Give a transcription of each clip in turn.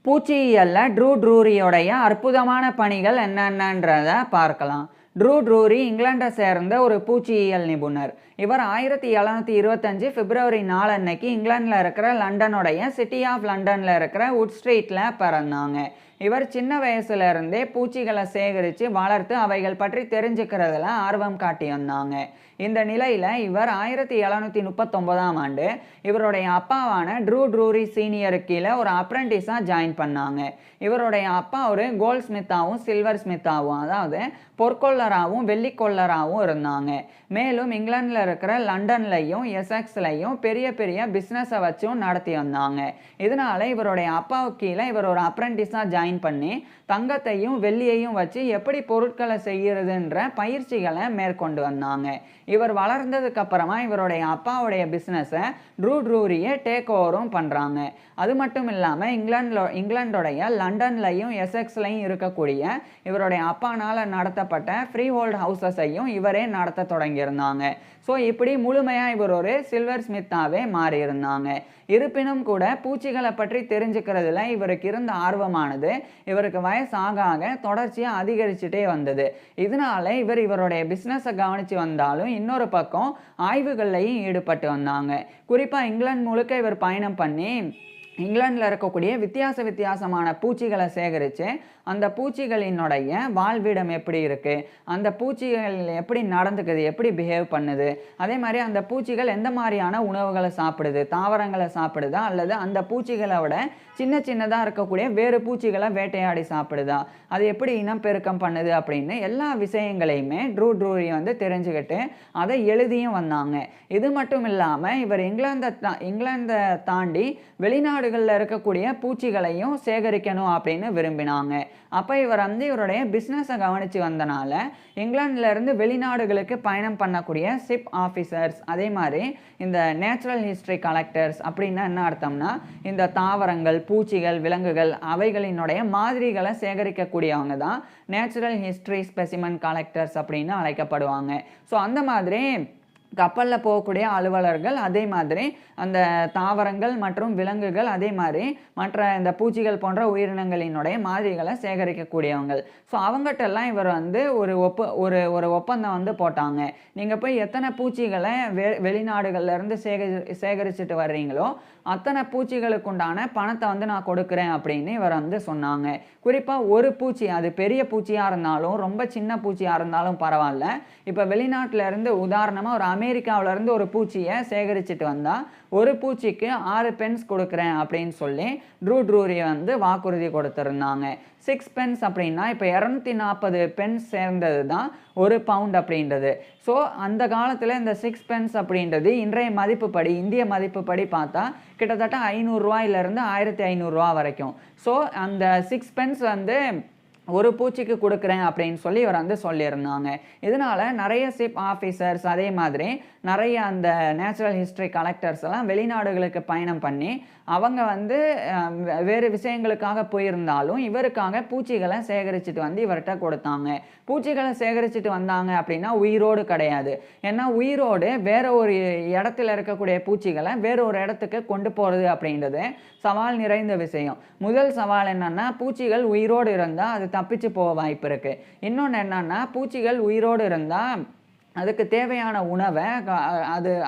பூச்சியியல்ல true ட்ரூரியோடைய அற்புதமான பணிகள் என்னென்னன்றத பார்க்கலாம். ட்ரூ ட்ரூரி இங்கிலாண்டை சேர்ந்த ஒரு பூச்சியியல் நிபுணர். இவர் 1725 பிப்ரவரி 4 அன்னைக்கு இங்கிலாண்டில் இருக்கிற லண்டனுடைய சிட்டி ஆஃப் லண்டனில் இருக்கிற வுட் ஸ்ட்ரீட்டில் பிறந்தாங்க. இவர் சின்ன வயசுல இருந்தே பூச்சிகளை சேகரித்து வளர்த்து அவைகள் பற்றி தெரிஞ்சுக்கிறதுல ஆர்வம் காட்டி வந்தாங்க. இந்த நிலையில் இவர் 1739ஆம் ஆண்டு இவருடைய அப்பாவான ட்ரூ ட்ரூரி சீனியர் கீழே ஒரு அப்ரெண்டிஸாக ஜாயின் பண்ணாங்க. இவருடைய அப்பா ஒரு கோல்ட் ஸ்மித்தாகவும் சில்வர் ஸ்மித்தாகவும், அதாவது பொற்கொள்ளராகவும் வெள்ளிக்கொள்ளராகவும் இருந்தாங்க. மேலும் இங்கிலாண்டில் இருக்கிற லண்டன்லையும் எசெக்ஸ்லையும் பெரிய பெரிய பிஸ்னஸை வச்சும் நடத்தி வந்தாங்க. இதனால இவருடைய அப்பாவுக்கு கீழே இவர் ஒரு அப்ரெண்டிஸாக ஜாயின் பண்ணி தங்கத்தையும் வெள்ளியையும் வச்சு எப்படி பொருட்களை செய்யறதுன்ற பயிற்சிகளை மேற்கொண்டு வந்தாங்க. இவர் வளர்ந்ததுக்கு அப்புறமா இவருடைய அப்பாவுடைய பிஸ்னஸை ட்ரூ ட்ரூரியை டேக் ஓவரும் பண்ணுறாங்க. அது மட்டும் இல்லாமல் இங்கிலாண்டோடைய லண்டன்லையும் எசெக்ஸ்லையும் இருக்கக்கூடிய இவருடைய அப்பானால் நடத்தப்பட்ட ஃப்ரீ ஹோல்ட் ஹவுசஸையும் இவரே நடத்த தொடங்கியிருந்தாங்க. ஸோ இப்படி முழுமையாக இவர் ஒரு சில்வர் ஸ்மித்தாவே மாறி இருந்தாங்க. இருப்பினும் கூட பூச்சிகளை பற்றி தெரிஞ்சுக்கிறதுல இவருக்கு இருந்த ஆர்வமானது இவருக்கு வயசு ஆக ஆக தொடர்ச்சியாக அதிகரிச்சுட்டே வந்தது. இதனால இவருடைய பிஸ்னஸை கவனித்து வந்தாலும் இன்னொரு பக்கம் ஆய்வுகள்லையும் ஈடுபட்டு வந்தாங்க. குறிப்பாக இங்கிலாந்து முழுக்க இவர் பயணம் பண்ணி இங்கிலாண்டில் இருக்கக்கூடிய வித்தியாசமான பூச்சிகளை சேகரித்து அந்த பூச்சிகளினுடைய வாழ்விடம் எப்படி இருக்குது, அந்த பூச்சிகள் எப்படி நடந்துக்குது, எப்படி பிஹேவ் பண்ணுது, அதே மாதிரி அந்த பூச்சிகள் எந்த மாதிரியான உணவுகளை சாப்பிடுது, தாவரங்களை சாப்பிடுதா அல்லது அந்த பூச்சிகளோட சின்னதாக இருக்கக்கூடிய வேறு பூச்சிகளை வேட்டையாடி சாப்பிடுதா, அது எப்படி இனப்பெருக்கம் பண்ணுது அப்படின்னு எல்லா விஷயங்களையுமே ட்ரூ ட்ரூரி தெரிஞ்சுக்கிட்டு அதை எழுதியும் வந்தாங்க. இது மட்டும் இல்லாமல் இவர் இங்கிலாந்தை தாண்டி வெளிநாடுகளில் இருக்கக்கூடிய பூச்சிகளையும் சேகரிக்கணும் அப்படின்னு விரும்பினாங்க. அப்போ இவர் இவருடைய பிஸ்னஸை கவனித்து வந்தனால இங்கிலாந்துலேருந்து வெளிநாடுகளுக்கு பயணம் பண்ணக்கூடிய ஷிப் ஆஃபீஸர்ஸ், அதே மாதிரி இந்த நேச்சுரல் ஹிஸ்ட்ரி கலெக்டர்ஸ் அப்படின்னா என்ன அர்த்தம்னா இந்த தாவரங்கள், பூச்சிகள், விலங்குகள் அவைகளினுடைய மாதிரிகளை சேகரிக்கக்கூடியவங்க தான் நேச்சுரல் ஹிஸ்ட்ரி ஸ்பெசிமன் கலெக்டர்ஸ் அப்படின்னு அழைக்கப்படுவாங்க. ஸோ அந்த மாதிரி கப்பலில் போகக்கூடிய அலுவலர்கள், அதே மாதிரி அந்த தாவரங்கள் மற்றும் விலங்குகள், அதே மாதிரி மற்ற இந்த பூச்சிகள் போன்ற உயிரினங்களினுடைய மாதிரிகளை சேகரிக்கக்கூடியவங்க. ஸோ அவங்ககிட்டெல்லாம் இவர் ஒரு ஒப்பந்தம் போட்டாங்க. நீங்கள் போய் எத்தனை பூச்சிகளை வெளிநாடுகள்லேருந்து சேகரிச்சுட்டு வர்றீங்களோ அத்தனை பூச்சிகளுக்கு உண்டான பணத்தை நான் கொடுக்குறேன் அப்படின்னு இவர் சொன்னாங்க. குறிப்பாக ஒரு பூச்சி, அது பெரிய பூச்சியாக இருந்தாலும் ரொம்ப சின்ன பூச்சியாக இருந்தாலும் பரவாயில்ல, இப்போ வெளிநாட்டிலேருந்து உதாரணமாக ஒரு அமெரிக்காவிலேருந்து ஒரு பூச்சியை சேகரிச்சுட்டு வந்தால் ஒரு பூச்சிக்கு 6 பென்ஸ் கொடுக்குறேன் அப்படின்னு சொல்லி ட்ரூ ட்ரூரி வாக்குறுதி கொடுத்துருந்தாங்க. 6 பென்ஸ் அப்படின்னா இப்போ 240 பென்ஸ் சேர்ந்தது தான் ஒரு பவுண்ட் அப்படின்றது. ஸோ அந்த காலத்தில் இந்த 6 பென்ஸ் அப்படின்றது இன்றைய மதிப்புப்படி, இந்திய மதிப்புப்படி பார்த்தா கிட்டத்தட்ட 500 ரூபாயிலிருந்து 1500 ரூபா வரைக்கும். ஸோ அந்த 6 பென்ஸ் ஒரு பூச்சிக்கு கொடுக்குறேன் அப்படின்னு சொல்லி இவர் சொல்லியிருந்தாங்க. இதனால் நிறைய ஷிப் ஆஃபீஸர்ஸ், அதே மாதிரி நிறைய அந்த நேச்சுரல் ஹிஸ்ட்ரி கலெக்டர்ஸ் எல்லாம் வெளிநாடுகளுக்கு பயணம் பண்ணி அவங்க வேறு விஷயங்களுக்காக போயிருந்தாலும் இவருக்காக பூச்சிகளை சேகரிச்சுட்டு இவர்கிட்ட கொடுத்தாங்க. பூச்சிகளை சேகரிச்சுட்டு வந்தாங்க அப்படின்னா உயிரோடு கிடையாது. ஏன்னா உயிரோடு வேற ஒரு இடத்துல இருக்கக்கூடிய பூச்சிகளை வேற ஒரு இடத்துக்கு கொண்டு போகிறது அப்படின்றது சவால் நிறைந்த விஷயம். முதல் சவால் என்னன்னா, பூச்சிகள் உயிரோடு இருந்தால் அது தப்பிச்சு போக வாய்ப்பு இருக்குது. இன்னொன்று என்னன்னா, பூச்சிகள் உயிரோடு இருந்தால் அதுக்கு தேவையான உணவை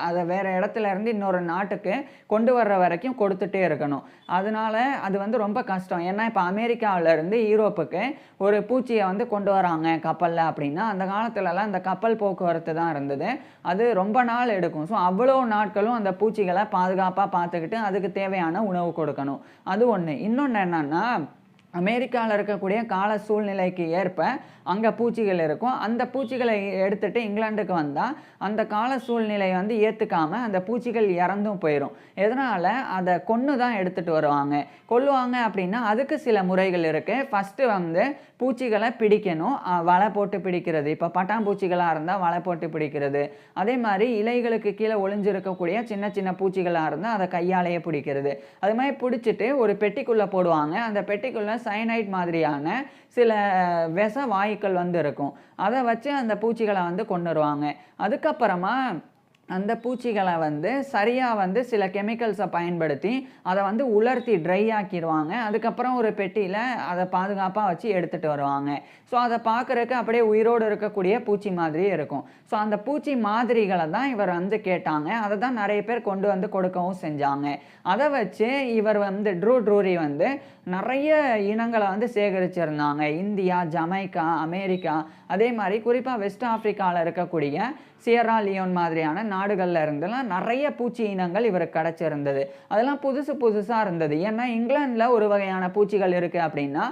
அதை வேறு இடத்துல இருந்து இன்னொரு நாட்டுக்கு கொண்டு வர்ற வரைக்கும் கொடுத்துட்டே இருக்கணும். அதனால அது ரொம்ப கஷ்டம். ஏன்னா இப்போ அமெரிக்காவிலேருந்து யூரோப்புக்கு ஒரு பூச்சியை கொண்டு வராங்க கப்பலில் அப்படின்னா அந்த காலத்துலலாம் இந்த கப்பல் போக்குவரத்து தான் இருந்தது. அது ரொம்ப நாள் எடுக்கும். ஸோ அவ்வளோ நாட்களும் அந்த பூச்சிகளை பாதுகாப்பாக பார்த்துக்கிட்டு அதுக்கு தேவையான உணவு கொடுக்கணும். அது ஒன்று. இன்னொன்று என்னன்னா, அமெரிக்காவில் இருக்கக்கூடிய கால சூழ்நிலைக்கு ஏற்ப அங்கே பூச்சிகள் இருக்கும். அந்த பூச்சிகளை எடுத்துகிட்டு இங்கிலாந்துக்கு வந்தால் அந்த கால சூழ்நிலை ஏற்றுக்காமல் அந்த பூச்சிகள் இறந்தும் போயிடும். எதனால் அதை கொன்று தான் எடுத்துகிட்டு வருவாங்க. கொல்லுவாங்க அப்படின்னா அதுக்கு சில முறைகள் இருக்குது. ஃபஸ்ட்டு பூச்சிகளை பிடிக்கணும். வலை போட்டு பிடிக்கிறது. இப்போ பட்டாம்பூச்சிகளாக இருந்தால் வலை போட்டு பிடிக்கிறது. அதே மாதிரி இலைகளுக்கு கீழே ஒளிஞ்சிருக்கக்கூடிய சின்ன பூச்சிகளாக இருந்தால் அதை கையாலேயே பிடிக்கிறது. அது மாதிரி பிடிச்சிட்டு ஒரு பெட்டிக்குள்ளே போடுவாங்க. அந்த பெட்டிக்குள்ளே சயனைட் மாதிரியான சில விஷ வாயுக்கள் இருக்கும். அதை வச்சு அந்த பூச்சிகளை கொன்னுருவாங்க. அதுக்கப்புறமா அந்த பூச்சிகளை வந்து சரியாக வந்து சில கெமிக்கல்ஸை பயன்படுத்தி அதை வந்து உலர்த்தி ட்ரை ஆக்கிடுவாங்க. அதுக்கப்புறம் ஒரு பெட்டியில் அதை பாதுகாப்பாக வச்சு எடுத்துகிட்டு வருவாங்க. ஸோ அதை பார்க்குறக்கு அப்படியே உயிரோடு இருக்கக்கூடிய பூச்சி மாதிரியே இருக்கும். ஸோ அந்த பூச்சி மாதிரிகளை தான் இவர் வந்து கேட்டாங்க. அதை தான் நிறைய பேர் கொண்டு வந்து கொடுக்கவும் செஞ்சாங்க. அதை வச்சு இவர் வந்து ட்ரூ ட்ரூரி வந்து நிறைய இனங்களை வந்து சேகரிச்சிருந்தாங்க. இந்தியா, ஜமைக்கா, அமெரிக்கா, அதே மாதிரி குறிப்பாக வெஸ்ட் ஆஃப்ரிக்காவில் இருக்கக்கூடிய சியரா லியோன் மாதிரியான நாடுகளில் இருந்தெல்லாம் நிறைய பூச்சி இனங்கள் இவருக்கு கிடச்சிருந்தது. அதெல்லாம் புதுசு புதுசாக இருந்தது. ஏன்னா இங்கிலாந்தில் ஒரு வகையான பூச்சிகள் இருக்குது அப்படின்னா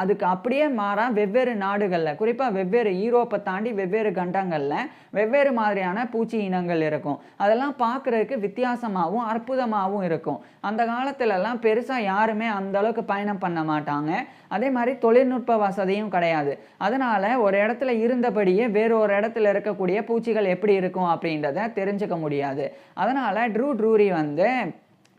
அதுக்கு அப்படியே மாறா வெவ்வேறு நாடுகளில், குறிப்பாக வெவ்வேறு யூரோப்பை தாண்டி வெவ்வேறு கண்டங்களில் வெவ்வேறு மாதிரியான பூச்சி இனங்கள் இருக்கும். அதெல்லாம் பார்க்குறதுக்கு வித்தியாசமாகவும் அற்புதமாகவும் இருக்கும். அந்த காலத்துலலாம் பெருசாக யாருமே அந்த அளவுக்கு பயணம் பண்ண மாட்டாங்க. அதே மாதிரி தொழில்நுட்ப வசதியும் கிடையாது. அதனால் ஒரு இடத்துல இருந்தபடியே வேறு ஒரு இடத்துல இருக்கக்கூடிய பூச்சிகள் எப்படி இருக்கும் அப்படின்றத தெரிஞ்சுக்க முடியாது. அதனால் ட்ரூ ட்ரூரி வந்து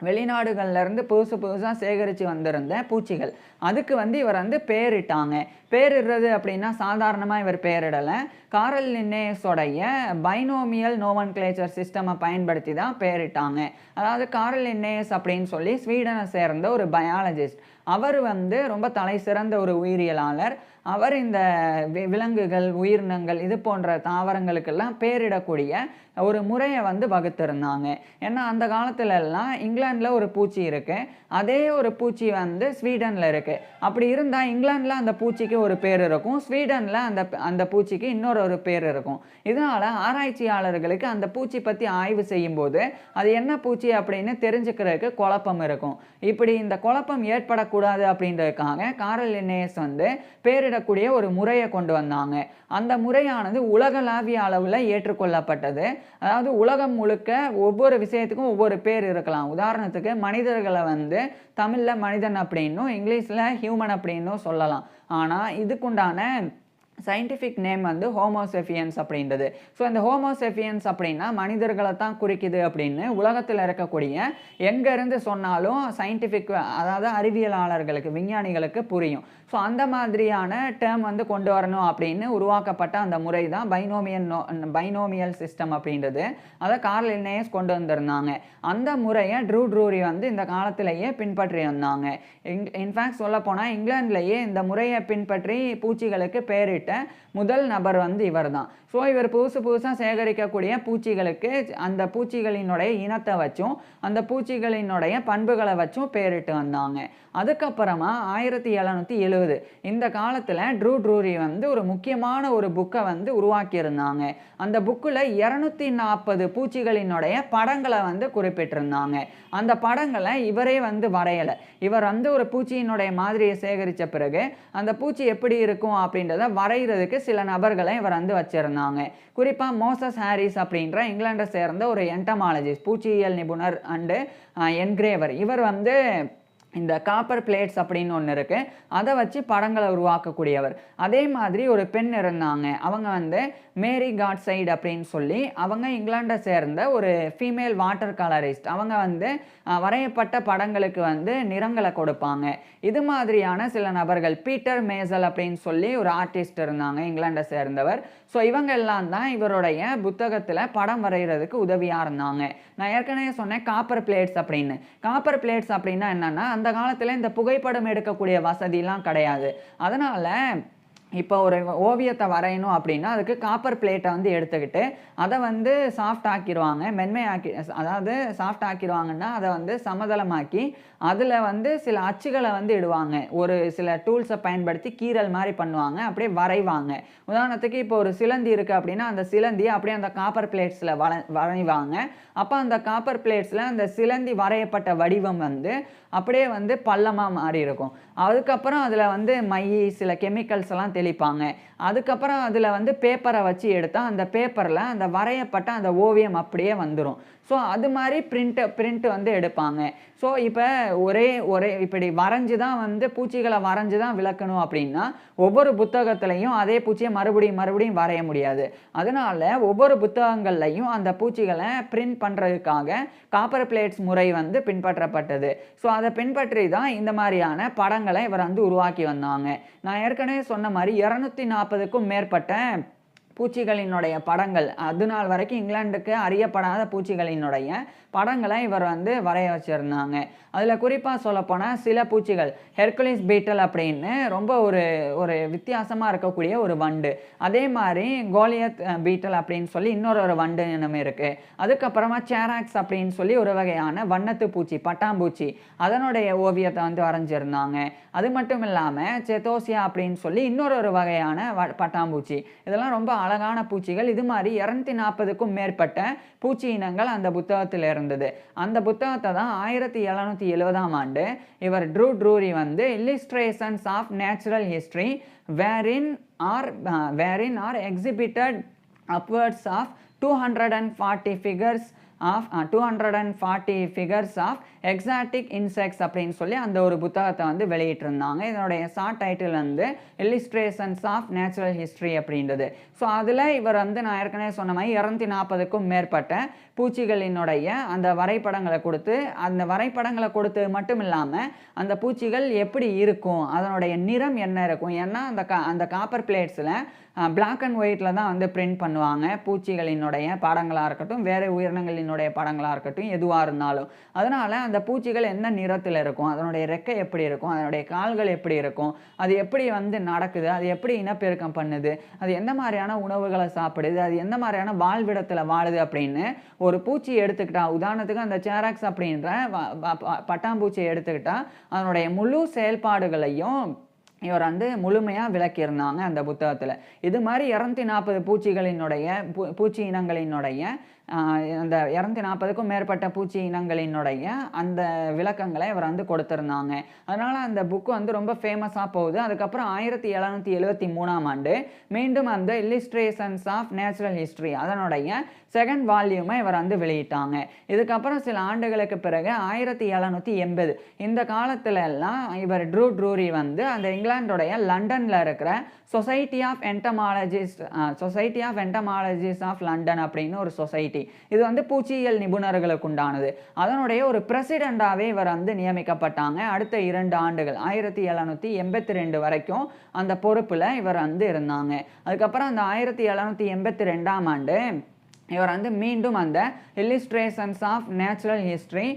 வெளிநாடுகள்லேருந்து புதுசு புதுசாக சேகரித்து வந்திருந்த பூச்சிகள் அதுக்கு வந்து இவர் வந்து பேரிட்டாங்க. பேரிடுறது அப்படின்னா சாதாரணமாக இவர் பேரிடலை. காரல் லின்னேயஸோடைய பைனோமியல் நோமன்க்ளேச்சர் சிஸ்டமை பயன்படுத்தி தான் பேரிட்டாங்க. அதாவது காரல் லின்னேயஸ் அப்படின்னு சொல்லி ஸ்வீடனை சேர்ந்த ஒரு பயாலஜிஸ்ட். அவர் வந்து ரொம்ப தலை சிறந்த ஒரு உயிரியலாளர். அவர் இந்த விலங்குகள், உயிரினங்கள் இது போன்ற தாவரங்களுக்கெல்லாம் பேரிடக்கூடிய ஒரு முறையை வந்து வகுத்திருந்தாங்க. ஏன்னா அந்த காலத்துலலாம் இங்கிலாந்தில் ஒரு பூச்சி இருக்குது, அதே ஒரு பூச்சி வந்து ஸ்வீடனில் இருக்குது. அப்படி இருந்தால் இங்கிலாந்தில் அந்த பூச்சிக்கு ஒரு பேர் இருக்கும், ஸ்வீடனில் அந்த பூச்சிக்கு இன்னொரு பேர் இருக்கும். இதனால் ஆராய்ச்சியாளர்களுக்கு அந்த பூச்சி பற்றி ஆய்வு செய்யும்போது அது என்ன பூச்சி அப்படின்னு தெரிஞ்சுக்கிறதுக்கு குழப்பம் இருக்கும். இப்படி இந்த குழப்பம் ஏற்படக்கூடாது அப்படின்றதுக்காக காரல் லின்னேயஸ் வந்து பேரிடக்கூடிய ஒரு முறையை கொண்டு வந்தாங்க. அந்த முறையானது உலகளாவிய அளவில் ஏற்றுக்கொள்ளப்பட்டது. அதாவது உலகம் முழுக்க ஒவ்வொரு விஷயத்துக்கும் ஒவ்வொரு பேர் இருக்கலாம். உதாரணத்துக்கு மனிதர்களை வந்து தமிழில் மனிதன் அப்படின்னும் இங்கிலீஷில் ஹியூமன் அப்படின்னும் சொல்லலாம். ஆனால் இதுக்குண்டான சயின்டிஃபிக் நேம் வந்து ஹோமோசெஃபியன்ஸ் அப்படின்றது. ஸோ இந்த ஹோமோசெஃபியன்ஸ் அப்படின்னா மனிதர்களை தான் குறிக்குது அப்படின்னு உலகத்தில் இருக்கக்கூடிய எங்கேருந்து சொன்னாலும் சயின்டிஃபிக், அதாவது அறிவியலாளர்களுக்கு, விஞ்ஞானிகளுக்கு புரியும். ஸோ அந்த மாதிரியான டேர்ம் வந்து கொண்டு வரணும் அப்படின்னு உருவாக்கப்பட்ட அந்த முறை தான் பைனோமியல் சிஸ்டம் அப்படின்றது. அதை கார்ல் லின்னேயஸ் கொண்டு வந்திருந்தாங்க. அந்த முறையை ட்ரூ ட்ரூரி வந்து இந்த காலத்திலேயே பின்பற்றி வந்தாங்க. இன்ஃபேக்ட் சொல்லப்போனால் இங்கிலாந்துலேயே இந்த முறையை பின்பற்றி பூச்சிகளுக்கு பேரிட்ட முதல் நபர் வந்து இவர் தான். ஸோ இவர் புதுசாக சேகரிக்கக்கூடிய பூச்சிகளுக்கு அந்த பூச்சிகளினுடைய இனத்தை வச்சும் அந்த பூச்சிகளினுடைய பண்புகளை வச்சும் பேரிட்டு வந்தாங்க. அதுக்கப்புறமா 1770 இந்த காலத்தில் ட்ரூ ட்ரூரி வந்து ஒரு முக்கியமான ஒரு புக்கை வந்து உருவாக்கியிருந்தாங்க. அந்த புக்கில் 240 பூச்சிகளினுடைய படங்களை வந்து குறிப்பிட்டிருந்தாங்க. அந்த படங்களை இவரே வந்து வரையலை. இவர் வந்து ஒரு பூச்சியினுடைய மாதிரியை சேகரித்த பிறகு அந்த பூச்சி எப்படி இருக்கும் அப்படின்றத வரைகிறதுக்கு சில நபர்களை இவர் வந்து வச்சிருந்தாங்க. குறிப்பாக மோசஸ் ஹாரிஸ் அப்படின்ற இங்கிலாண்டை சேர்ந்த ஒரு என்டமாலஜிஸ்ட், பூச்சியியல் நிபுணர் அண்டு என்கிரேவர். இவர் வந்து இந்த காப்பர் பிளேட்ஸ் அப்படின்னு ஒன்று இருக்குது, அதை வச்சு படங்களை உருவாக்கக்கூடியவர். அதே மாதிரி ஒரு பெண் இருந்தாங்க. அவங்க வந்து மேரி காட்சைட் அப்படின்னு சொல்லி, அவங்க இங்கிலாண்டை சேர்ந்த ஒரு ஃபீமேல் வாட்டர் கலரிஸ்ட். அவங்க வந்து வரையப்பட்ட படங்களுக்கு வந்து நிறங்களை கொடுப்பாங்க. இது மாதிரியான சில நபர்கள், பீட்டர் மேசல் அப்படின்னு சொல்லி ஒரு ஆர்டிஸ்ட் இருந்தாங்க, இங்கிலாண்டை சேர்ந்தவர். ஸோ இவங்க எல்லாம் தான் இவருடைய புத்தகத்தில் படம் வரைகிறதுக்கு உதவியாக இருந்தாங்க. நான் ஏற்கனவே சொன்னேன் காப்பர் பிளேட்ஸ் அப்படின்னு. காப்பர் பிளேட்ஸ் அப்படின்னா என்னென்னா, அந்த காலத்தில் இந்த புகைப்படம் எடுக்கக்கூடிய வசதிலாம் கிடையாது. அதனால் இப்போ ஒரு ஓவியத்தை வரையணும் அப்படின்னா அதுக்கு காப்பர் பிளேட்டை வந்து எடுத்துக்கிட்டு அதை வந்து சாஃப்ட் ஆக்கிடுவாங்க, மென்மையாக்கி, அதாவது சாஃப்ட் ஆக்கிடுவாங்கன்னா அதை வந்து சமதளமாக்கி அதில் வந்து சில அச்சுகளை வந்து இடுவாங்க. ஒரு சில டூல்ஸை பயன்படுத்தி கீறல் மாதிரி பண்ணுவாங்க, அப்படியே வரைவாங்க. உதாரணத்துக்கு இப்போ ஒரு சிலந்தி இருக்குது அப்படின்னா அந்த சிலந்தியை அப்படியே அந்த காப்பர் பிளேட்ஸில் வரைவாங்க. அப்போ அந்த காப்பர் பிளேட்ஸில் அந்த சிலந்தி வரையப்பட்ட வடிவம் வந்து அப்படியே வந்து பள்ளமாக மாறி இருக்கும். அதுக்கப்புறம் அதில் வந்து மை, சில கெமிக்கல்ஸ் எல்லாம் தெளிப்பாங்க. அதுக்கப்புறம் அதில் வந்து பேப்பரை வச்சு எடுத்தால் அந்த பேப்பரில் அந்த வரையப்பட்ட அந்த ஓவியம் அப்படியே வந்துடும். ஸோ அது மாதிரி பிரிண்ட் வந்து எடுப்பாங்க. ஸோ இப்போ ஒரே இப்படி வரைஞ்சி தான் வந்து பூச்சிகளை வரைஞ்சி தான் விளக்கணும் அப்படின்னா ஒவ்வொரு புத்தகத்துலையும் அதே பூச்சியை மறுபடியும் வரைய முடியாது. அதனால ஒவ்வொரு புத்தகங்கள்லையும் அந்த பூச்சிகளை பிரிண்ட் பண்ணுறதுக்காக காப்பர் பிளேட்ஸ் முறை வந்து பின்பற்றப்பட்டது. ஸோ அதை பின்பற்றி தான் இந்த மாதிரியான படங்களை இவர் வந்து உருவாக்கி வந்தாங்க. நான் ஏற்கனவே சொன்ன மாதிரி 240க்கும் மேற்பட்ட பூச்சிகளினுடைய படங்கள் அது நாள் வரைக்கும் இங்கிலாந்துக்கு அறியப்படாத பூச்சிகளினுடைய படங்களை இவர் வந்து வரைய வச்சுருந்தாங்க. அதில் குறிப்பாக சொல்லப்போனால் சில பூச்சிகள் ஹெர்குலிஸ் பீட்டல் அப்படின்னு ரொம்ப ஒரு ஒரு வித்தியாசமாக இருக்கக்கூடிய ஒரு வண்டு, அதே மாதிரி கோலியத் பீட்டல் அப்படின்னு சொல்லி இன்னொரு வண்டு இனம் இருக்குது. அதுக்கப்புறமா சேராக்ஸ் அப்படின்னு சொல்லி ஒரு வகையான வண்ணத்து பூச்சி பட்டாம்பூச்சி அதனுடைய ஓவியத்தை வந்து வரைஞ்சிருந்தாங்க. அது மட்டும் இல்லாமல் செத்தோசியா அப்படின்னு சொல்லி இன்னொரு வகையான பட்டாம்பூச்சி, இதெல்லாம் ரொம்ப அழகான பூச்சிகள். இது மாதிரி 240க்கும் மேற்பட்ட பூச்சி இனங்கள் அந்த புத்தகத்தில் இருந்தது. அந்த புத்தகத்தை தான் 1770ஆம் ஆண்டு இவர் ட்ரூ ட்ரூரி வந்து illustrations of natural history wherein are exhibited upwards of 240 figures of exotic insects அப்படின்னு சொல்லி அந்த ஒரு புத்தகத்தை வந்து வெளியிட்டிருந்தாங்க. இதனுடைய ஷார்ட் டைட்டில் வந்து இல்லிஸ்ட்ரேஷன்ஸ் ஆஃப் நேச்சுரல் ஹிஸ்ட்ரி அப்படின்றது. ஸோ அதில் இவர் வந்து நான் ஏற்கனவே சொன்ன மாதிரி 240க்கும் மேற்பட்ட பூச்சிகளினுடைய அந்த வரைபடங்களை கொடுத்து, அந்த வரைபடங்களை கொடுத்து மட்டும் இல்லாமல் அந்த பூச்சிகள் எப்படி இருக்கும், அதனுடைய நிறம் என்ன இருக்கும். ஏன்னா அந்த காப்பர் பிளேட்ஸில் பிளாக் அண்ட் ஒயிட்டில் தான் வந்து பிரிண்ட் பண்ணுவாங்க பூச்சிகளினுடைய படங்களாக இருக்கட்டும், வேறு உயிரினங்களினுடைய படங்களாக இருக்கட்டும், எதுவாக இருந்தாலும். அதனால் அந்த பூச்சிகள் என்ன நிறத்தில் இருக்கும், அதனுடைய ரெக்கை எப்படி இருக்கும், அதனுடைய கால்கள் எப்படி இருக்கும், அது எப்படி வந்து நடக்குது, அது எப்படி இனப்பெருக்கம் பண்ணுது, அது எந்த மாதிரியான உணவுகளை சாப்பிடுது, அது எந்த மாதிரியான வாழ்விடத்தில் வாழுது அப்படின்னு ஒரு பூச்சி எடுத்துக்கிட்டா, உதாரணத்துக்கு அந்த சேராக்ஸ் அப்படின்ற பட்டாம்பூச்சியை எடுத்துக்கிட்டா அதனுடைய முழு செயல்பாடுகளையும் இவர் வந்து முழுமையாக விளக்கியிருந்தாங்க அந்த புத்தகத்தில். இது மாதிரி 240 பூச்சி இனங்களினுடைய அந்த 240க்கும் மேற்பட்ட பூச்சி இனங்களினுடைய அந்த விளக்கங்களை இவர் வந்து கொடுத்துருந்தாங்க. அதனால் அந்த புக்கு வந்து ரொம்ப ஃபேமஸாக போகுது. அதுக்கப்புறம் 1773ஆம் ஆண்டு மீண்டும் அந்த இல்லிஸ்ட்ரேஷன்ஸ் ஆஃப் நேச்சுரல் ஹிஸ்ட்ரி அதனுடைய செகண்ட் வால்யூமை இவர் வந்து வெளியிட்டாங்க. இதுக்கப்புறம் சில ஆண்டுகளுக்கு பிறகு 1780 இந்த காலத்துல எல்லாம் இவர் ட்ரூ ட்ரூரி வந்து அந்த இங்கிலாந்துடைய லண்டனில் இருக்கிற society of entomologist of London அப்படின்னு ஒரு சொசைட்டி, இது வந்து பூச்சியியல் நிபுணர்களுக்கு உண்டானது. அதனுடைய ஒரு பிரசிடெண்டாகவே இவர் வந்து நியமிக்கப்பட்டாங்க. அடுத்த 2 ஆண்டுகள் 1782 வரைக்கும் அந்த பொறுப்பில் இவர் வந்து இருந்தாங்க. அதுக்கப்புறம் அந்த 1782ஆம் ஆண்டு இவர் வந்து மீண்டும் அந்த illustrations of natural history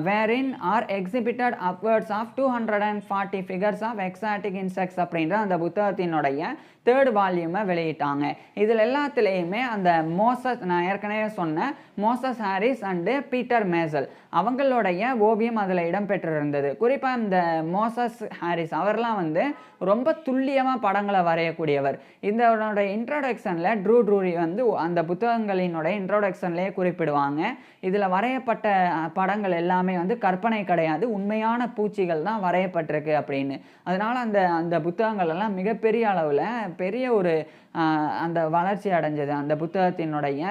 wherein are exhibited upwards of 240 figures of exotic insects அப்படின்ற அந்த புத்தகத்தினுடைய 3rd வால்யூமை வெளியிட்டாங்க. இதில் எல்லாத்துலேயுமே அந்த நான் ஏற்கனவே சொன்ன மோசஸ் ஹாரிஸ் அண்டு பீட்டர் மேசல் அவங்களுடைய ஓவியம் அதில் இடம்பெற்றிருந்தது. குறிப்பாக இந்த மோசஸ் ஹாரிஸ் அவர்லாம் வந்து ரொம்ப துல்லியமாக படங்களை வரையக்கூடியவர். இதனுடைய இன்ட்ரோடக்ஷனில் ட்ரூ ட்ரூரி வந்து அந்த புத்தகங்களினுடைய இன்ட்ரோடக்ஷன்லேயே குறிப்பிடுவாங்க, இதில் வரையப்பட்ட படங்கள் எல்லாமே வந்து கற்பனை கிடையாது, உண்மையான பூச்சிகள் தான் வரையப்பட்டிருக்கு அப்படின்னு. அதனால் அந்த புத்தகங்கள் எல்லாம் மிகப்பெரிய அளவில் பெரிய ஒரு அந்த வளர்ச்சி அடைஞ்சது அந்த புத்தகத்தினுடைய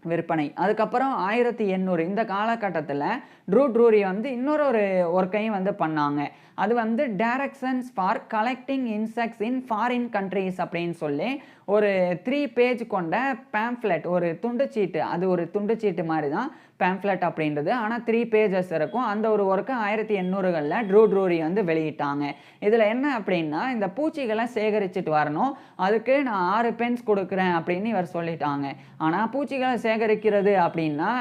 விற்பனை. அதுக்கப்புறம் 1800 இந்த காலகட்டத்தில் ட்ரூ ட்ரூரி வந்து இன்னொரு ஒர்க்கையும் வந்து பண்ணாங்க. அது வந்து directions for collecting insects in foreign countries அப்படின்னு சொல்லி ஒரு 3 பேஜ் கொண்ட பேம்ஃப்ளெட், ஒரு துண்டுச்சீட்டு, அது ஒரு துண்டுச்சீட்டு மாதிரி தான் பேம்ஃப்ளெட் அப்படின்றது, ஆனால் 3 பேஜஸ் இருக்கும். அந்த ஒரு ஒர்க்கை 1800களில் ட்ரூ ட்ரூரி வந்து வெளியிட்டாங்க. இதில் என்ன அப்படின்னா, இந்த பூச்சிகளை சேகரிச்சுட்டு வரணும், அதுக்கு நான் 6 பென்ஸ் கொடுக்குறேன் அப்படின்னு இவர் சொல்லிட்டாங்க. ஆனால் பூச்சிகளை சேகரிக்கிறது அப்படின்னா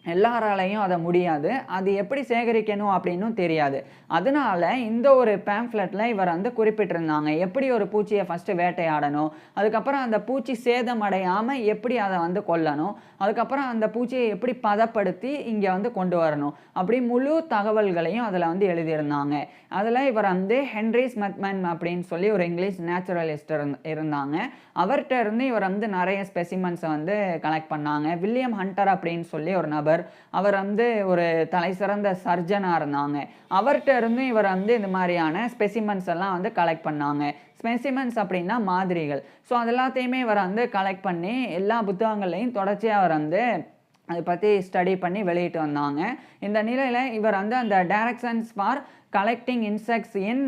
எல்லாராலையும் அதை முடியாது, அது எப்படி சேகரிக்கணும் அப்படின்னும் தெரியாது. அதனால இந்த ஒரு பேம்ஃப்ளெட்டில் இவர் வந்து குறிப்பிட்டிருந்தாங்க எப்படி ஒரு பூச்சியை ஃபஸ்ட்டு வேட்டையாடணும், அதுக்கப்புறம் அந்த பூச்சி சேதம் அடையாமல் எப்படி அதை வந்து கொல்லணும், அதுக்கப்புறம் அந்த பூச்சியை எப்படி பதப்படுத்தி இங்கே வந்து கொண்டு வரணும், அப்படி முழு தகவல்களையும் அதில் வந்து எழுதியிருந்தாங்க. அதில் இவர் வந்து ஹென்ரி ஸ்மித்மேன் அப்படின்னு சொல்லி ஒரு இங்கிலீஷ் நேச்சுரலிஸ்ட் இருந்தாங்க. அவர்கிட்ட இருந்து இவர் வந்து நிறைய ஸ்பெசிமென்ஸை வந்து கலெக்ட் பண்ணாங்க. வில்லியம் ஹண்டர் அப்படின்னு சொல்லி ஒரு நபர், அவர் வந்து ஒரு தலை சிறந்த சர்ஜனாக இருந்தாங்க. அவர்கிட்ட இருந்து இவர் வந்து இந்த மாதிரியான ஸ்பெசிமென்ஸ் எல்லாம் வந்து கலெக்ட் பண்ணாங்க. ஸ்பெசிமென்ஸ் அப்படின்னா மாதிரிகள். ஸோ அது எல்லாத்தையுமே இவர் வந்து கலெக்ட் பண்ணி எல்லா புத்தகங்களையும் தொடர்ச்சியாக அவர் வந்து அதை பற்றி ஸ்டடி பண்ணி வெளியிட்டு வந்தாங்க. இந்த நிலையில் இவர் வந்து அந்த directions for collecting insects in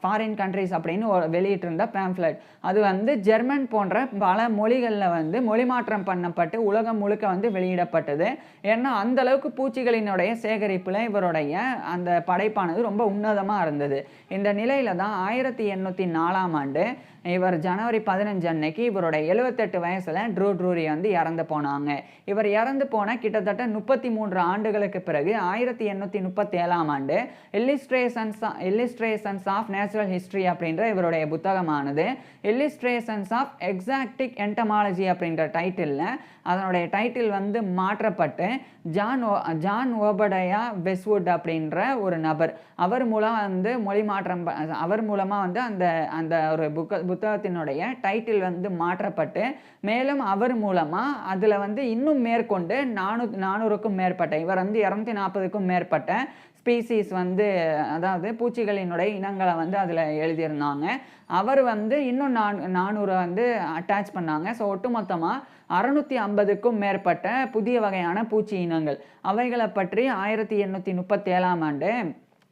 foreign countries அப்படின்னு வெளியிட்டிருந்த பேம்ஃப்ளெட். அது வந்து ஜெர்மன் போன்ற பல மொழிகளில் வந்து மொழிமாற்றம் பண்ணப்பட்டு உலகம் முழுக்க வந்து வெளியிடப்பட்டது. ஏன்னா அந்த அளவுக்கு பூச்சிகளினுடைய சேகரிப்பில் இவருடைய அந்த படைப்பானது ரொம்ப உன்னதமாக இருந்தது. இந்த நிலையில தான் 1804ஆம் ஆண்டு இவர் ஜனவரி 15 அன்னைக்கு இவருடைய 78 வயசுல ட்ரூ ட்ரூரி வந்து இறந்து போனாங்க. இவர் இறந்து போன கிட்டத்தட்ட 33 ஆண்டுகளுக்கு பிறகு 1837ஆம் ஆண்டு இல்லிஸ்ட்ரேஷன்ஸ் ஆஃப் நேச்சுரல் ஹிஸ்டரி அப்படின்ற இவருடைய புத்தகமானது இல்லிஸ்ட்ரேஷன்ஸ் ஆஃப் எக்ஸாக்டிக் என்டமாலஜி அப்படின்ற டைட்டிலில் அதனுடைய டைட்டில் வந்து மாற்றப்பட்டு ஜான் ஓபடயா வெஸ்வுட் அப்படின்ற ஒரு நபர் அவர் மூலம் வந்து அவர் மூலமாக வந்து அந்த ஒரு புத்தகத்தினுடைய டைட்டில் வந்து மாற்றப்பட்டு மேலும் அவர் மூலமாக அதில் வந்து இன்னும் மேற்கொண்டு 400க்கும் மேற்பட்ட இவர் வந்து 240க்கும் மேற்பட்ட ஸ்பீசிஸ் வந்து அதாவது பூச்சிகளினுடைய இனங்களை வந்து அதில் எழுதியிருந்தாங்க. அவர் வந்து இன்னும் 400 வந்து அட்டாச் பண்ணாங்க. ஸோ ஒட்டுமொத்தமாக 650க்கும் மேற்பட்ட புதிய வகையான பூச்சி இனங்கள் அவைகளை பற்றி 1837ஆம் ஆண்டு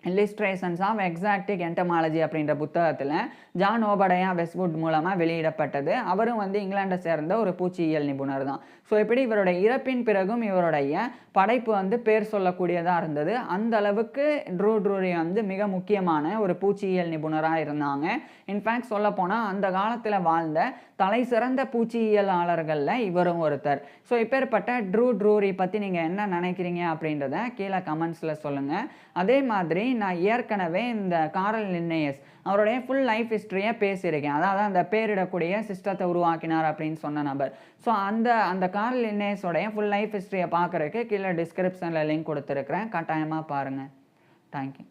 இல்லிஸ்ட்ரேஷன்ஸ் ஆஃப் எக்ஸாக்டிக் என்டமாலஜி அப்படின்ற புத்தகத்தில் ஜான் ஓபடயா வெஸ்வுட் மூலமாக வெளியிடப்பட்டது. அவரும் வந்து இங்கிலாண்டை சேர்ந்த ஒரு பூச்சியியல் நிபுணர் தான். ஸோ இப்படி இவருடைய இறப்பின் பிறகும் இவருடைய படைப்பு வந்து பேர் சொல்லக்கூடியதாக இருந்தது. அந்த அளவுக்கு ட்ரூ ட்ரூரி வந்து மிக முக்கியமான ஒரு பூச்சியியல் நிபுணராக இருந்தாங்க. இன்ஃபேக்ட் சொல்லப்போனால் அந்த காலத்தில் வாழ்ந்த தலை சிறந்த பூச்சியியலாளர்களில் இவரும் ஒருத்தர். ஸோ இப்பேற்பட்ட ட்ரூ ட்ரூரி பற்றி நீங்கள் என்ன நினைக்கிறீங்க அப்படின்றத கீழே கமெண்ட்ஸில் சொல்லுங்கள். அதே மாதிரி நான் ஏற்கனவே இந்த காரல் லின்னேயஸ் அவருடைய ஃபுல் லைஃப் ஹிஸ்ட்ரியை பேசியிருக்கேன். அதாவது அந்த பேரிடக்கூடிய சிஸ்டத்தை உருவாக்கினார் அப்படின்னு சொன்ன நபர். ஸோ அந்த காரல் லின்னேயஸோடைய ஃபுல் லைஃப் ஹிஸ்ட்ரியை பார்க்குறதுக்கு கீழே டிஸ்கிரிப்ஷனில் லிங்க் கொடுத்துருக்குறேன். கட்டாயமாக பாருங்கள். தேங்க்யூ.